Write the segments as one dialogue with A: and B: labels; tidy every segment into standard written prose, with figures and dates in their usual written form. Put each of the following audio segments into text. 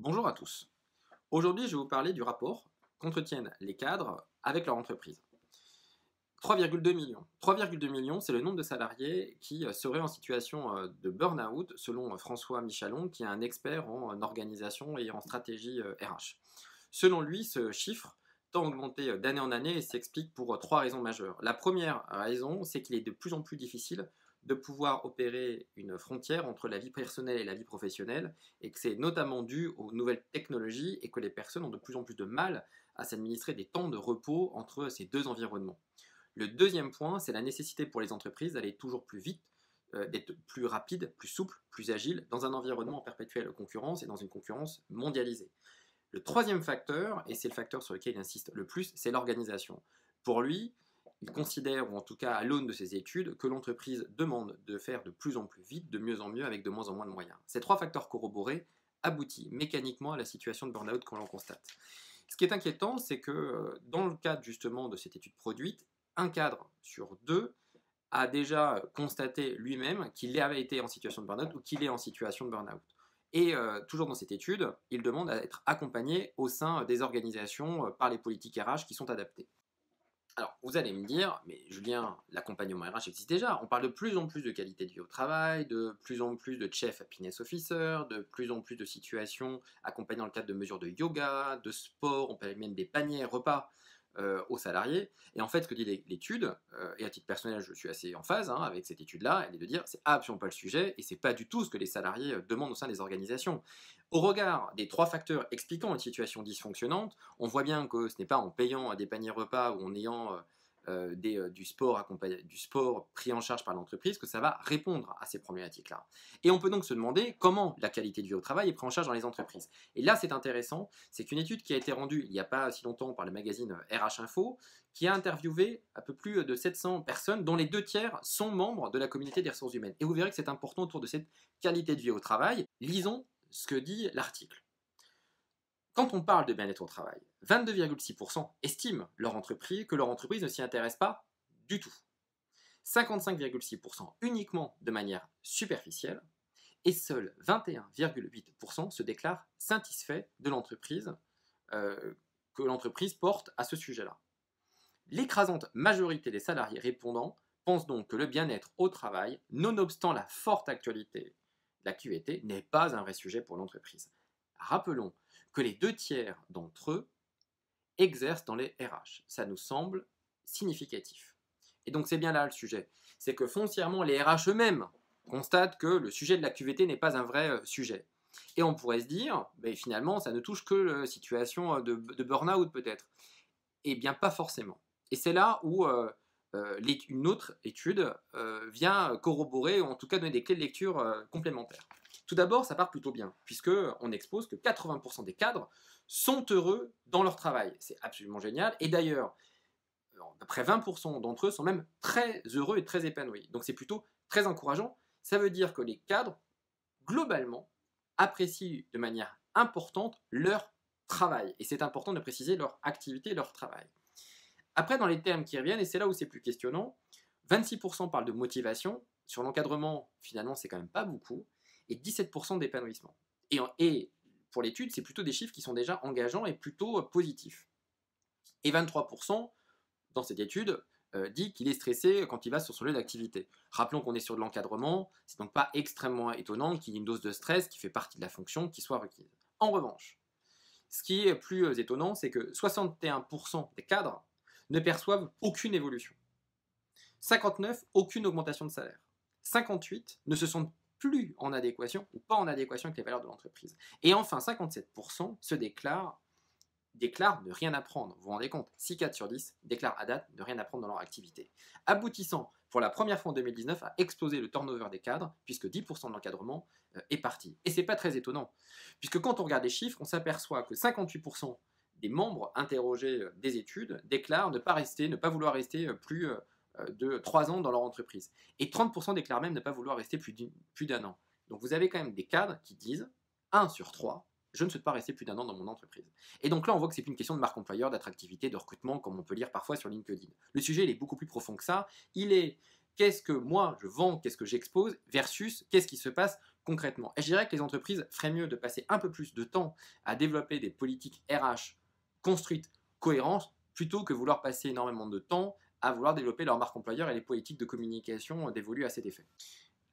A: Bonjour à tous. Aujourd'hui, je vais vous parler du rapport qu'entretiennent les cadres avec leur entreprise. 3,2 millions. 3,2 millions, c'est le nombre de salariés qui seraient en situation de burn-out, selon François Michalon, qui est un expert en organisation et en stratégie RH. Selon lui, ce chiffre tend à augmenter d'année en année et s'explique pour trois raisons majeures. La première raison, c'est qu'il est de plus en plus difficile de pouvoir opérer une frontière entre la vie personnelle et la vie professionnelle, et que c'est notamment dû aux nouvelles technologies et que les personnes ont de plus en plus de mal à s'administrer des temps de repos entre ces deux environnements. Le deuxième point, c'est la nécessité pour les entreprises d'aller toujours plus vite, d'être plus rapide, plus souple, plus agile, dans un environnement en perpétuelle concurrence et dans une concurrence mondialisée. Le troisième facteur, et c'est le facteur sur lequel il insiste le plus, c'est l'organisation. Pour lui, il considère, ou en tout cas à l'aune de ses études, que l'entreprise demande de faire de plus en plus vite, de mieux en mieux, avec de moins en moins de moyens. Ces trois facteurs corroborés aboutissent mécaniquement à la situation de burn-out que l'on constate. Ce qui est inquiétant, c'est que dans le cadre justement de cette étude produite, un cadre sur deux a déjà constaté lui-même qu'il avait été en situation de burn-out ou qu'il est en situation de burn-out. Et toujours dans cette étude, il demande à être accompagné au sein des organisations par les politiques RH qui sont adaptées. Alors, vous allez me dire, mais Julien, l'accompagnement RH existe déjà. On parle de plus en plus de qualité de vie au travail, de plus en plus de Chief Happiness Officer, de plus en plus de situations accompagnées dans le cadre de mesures de yoga, de sport, on parle même des paniers repas aux salariés. Et en fait, ce que dit l'étude, et à titre personnel, je suis assez en phase avec cette étude-là, elle est de dire c'est absolument pas le sujet et c'est pas du tout ce que les salariés demandent au sein des organisations. Au regard des trois facteurs expliquant une situation dysfonctionnante, on voit bien que ce n'est pas en payant des paniers repas ou en ayant du sport pris en charge par l'entreprise que ça va répondre à ces problématiques-là. Et on peut donc se demander comment la qualité de vie au travail est prise en charge dans les entreprises. Et là, c'est intéressant, c'est qu'une étude qui a été rendue il n'y a pas si longtemps par le magazine RH Info, qui a interviewé un peu plus de 700 personnes, dont les 2 tiers sont membres de la communauté des ressources humaines. Et vous verrez que c'est important autour de cette qualité de vie au travail. Lisons ce que dit l'article. Quand on parle de bien-être au travail, 22,6% estiment que leur entreprise ne s'y intéresse pas du tout. 55,6% uniquement de manière superficielle, et seuls 21,8% se déclarent satisfaits de l'entreprise que l'entreprise porte à ce sujet-là. L'écrasante majorité des salariés répondants pensent donc que le bien-être au travail, nonobstant la forte actualité de la QVT, n'est pas un vrai sujet pour l'entreprise. Rappelons que les 2 tiers d'entre eux exercent dans les RH. Ça nous semble significatif. Et donc c'est bien là le sujet. C'est que foncièrement, les RH eux-mêmes constatent que le sujet de la QVT n'est pas un vrai sujet. Et on pourrait se dire, finalement, ça ne touche que la situation de burn-out peut-être. Eh bien, pas forcément. Et c'est là où une autre étude vient corroborer, ou en tout cas donner des clés de lecture complémentaires. Tout d'abord, ça part plutôt bien, puisqu'on expose que 80% des cadres sont heureux dans leur travail. C'est absolument génial. Et d'ailleurs, à peu près 20% d'entre eux sont même très heureux et très épanouis. Donc c'est plutôt très encourageant. Ça veut dire que les cadres, globalement, apprécient de manière importante leur travail. Et c'est important de préciser leur activité et leur travail. Après, dans les termes qui reviennent, et c'est là où c'est plus questionnant, 26% parlent de motivation. Sur l'encadrement, finalement, c'est quand même pas beaucoup. Et 17% d'épanouissement. Et pour l'étude, c'est plutôt des chiffres qui sont déjà engageants et plutôt positifs. Et 23% dans cette étude dit qu'il est stressé quand il va sur son lieu d'activité. Rappelons qu'on est sur de l'encadrement, c'est donc pas extrêmement étonnant qu'il y ait une dose de stress qui fait partie de la fonction qui soit requise. En revanche, ce qui est plus étonnant, c'est que 61% des cadres ne perçoivent aucune évolution. 59, aucune augmentation de salaire. 58 ne se sentent plus en adéquation ou pas en adéquation avec les valeurs de l'entreprise. Et enfin, 57% se déclarent ne rien apprendre. Vous vous rendez compte, 6 cadres sur 10 déclarent à date ne rien apprendre dans leur activité. Aboutissant, pour la première fois en 2019, à exploser le turnover des cadres, puisque 10% de l'encadrement est parti. Et c'est pas très étonnant, puisque quand on regarde les chiffres, on s'aperçoit que 58% des membres interrogés des études déclarent ne pas vouloir rester plus de 3 ans dans leur entreprise. Et 30% déclarent même ne pas vouloir rester plus d'1 an. Donc vous avez quand même des cadres qui disent 1 sur 3, je ne souhaite pas rester plus d'1 an dans mon entreprise. Et donc là, on voit que c'est plus une question de marque employeur, d'attractivité, de recrutement, comme on peut lire parfois sur LinkedIn. Le sujet, il est beaucoup plus profond que ça. Il est qu'est-ce que moi je vends, qu'est-ce que j'expose, versus qu'est-ce qui se passe concrètement. Et je dirais que les entreprises feraient mieux de passer un peu plus de temps à développer des politiques RH construites, cohérentes, plutôt que vouloir passer énormément de temps à vouloir développer leur marque employeur et les politiques de communication dévolues à cet effet.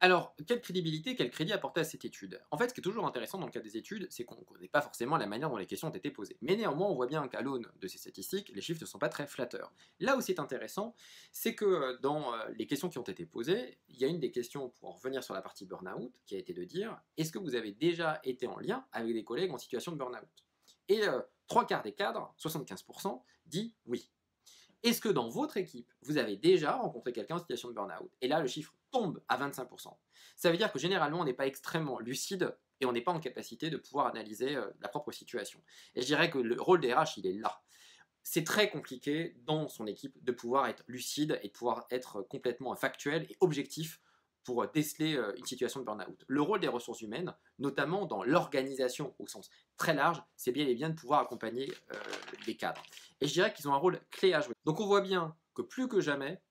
A: Alors, quelle crédibilité, quel crédit apporter à cette étude? En fait, ce qui est toujours intéressant dans le cas des études, c'est qu'on ne connaît pas forcément la manière dont les questions ont été posées. Mais néanmoins, on voit bien qu'à l'aune de ces statistiques, les chiffres ne sont pas très flatteurs. Là où c'est intéressant, c'est que dans les questions qui ont été posées, il y a une des questions, pour en revenir sur la partie burn-out, qui a été de dire, est-ce que vous avez déjà été en lien avec des collègues en situation de burn-out? Et 3 quarts des cadres, 75%, dit oui. Est-ce que dans votre équipe, vous avez déjà rencontré quelqu'un en situation de burn-out? Et là, le chiffre tombe à 25%. Ça veut dire que généralement, on n'est pas extrêmement lucide et on n'est pas en capacité de pouvoir analyser la propre situation. Et je dirais que le rôle des RH, il est là. C'est très compliqué dans son équipe de pouvoir être lucide et de pouvoir être complètement factuel et objectif pour déceler une situation de burn-out. Le rôle des ressources humaines, notamment dans l'organisation au sens très large, c'est bien et bien de pouvoir accompagner les cadres. Et je dirais qu'ils ont un rôle clé à jouer. Donc on voit bien que plus que jamais,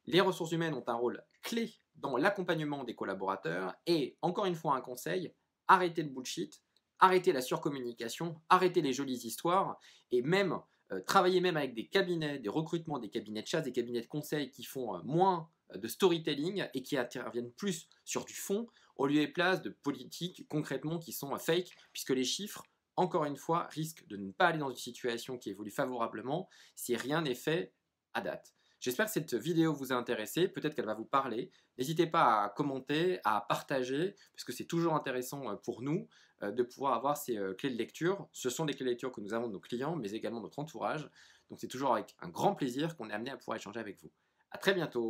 A: les ressources humaines ont un rôle clé dans l'accompagnement des collaborateurs et, encore une fois, un conseil, arrêtez le bullshit, arrêtez la surcommunication, arrêtez les jolies histoires et même travailler même avec des cabinets, des recrutements, des cabinets de chasse, des cabinets de conseil qui font moins de storytelling et qui interviennent plus sur du fond au lieu et place de politiques concrètement qui sont fake, puisque les chiffres, encore une fois, risquent de ne pas aller dans une situation qui évolue favorablement si rien n'est fait à date. J'espère que cette vidéo vous a intéressé, peut-être qu'elle va vous parler. N'hésitez pas à commenter, à partager, parce que c'est toujours intéressant pour nous de pouvoir avoir ces clés de lecture. Ce sont des clés de lecture que nous avons de nos clients, mais également de notre entourage. Donc c'est toujours avec un grand plaisir qu'on est amené à pouvoir échanger avec vous. À très bientôt.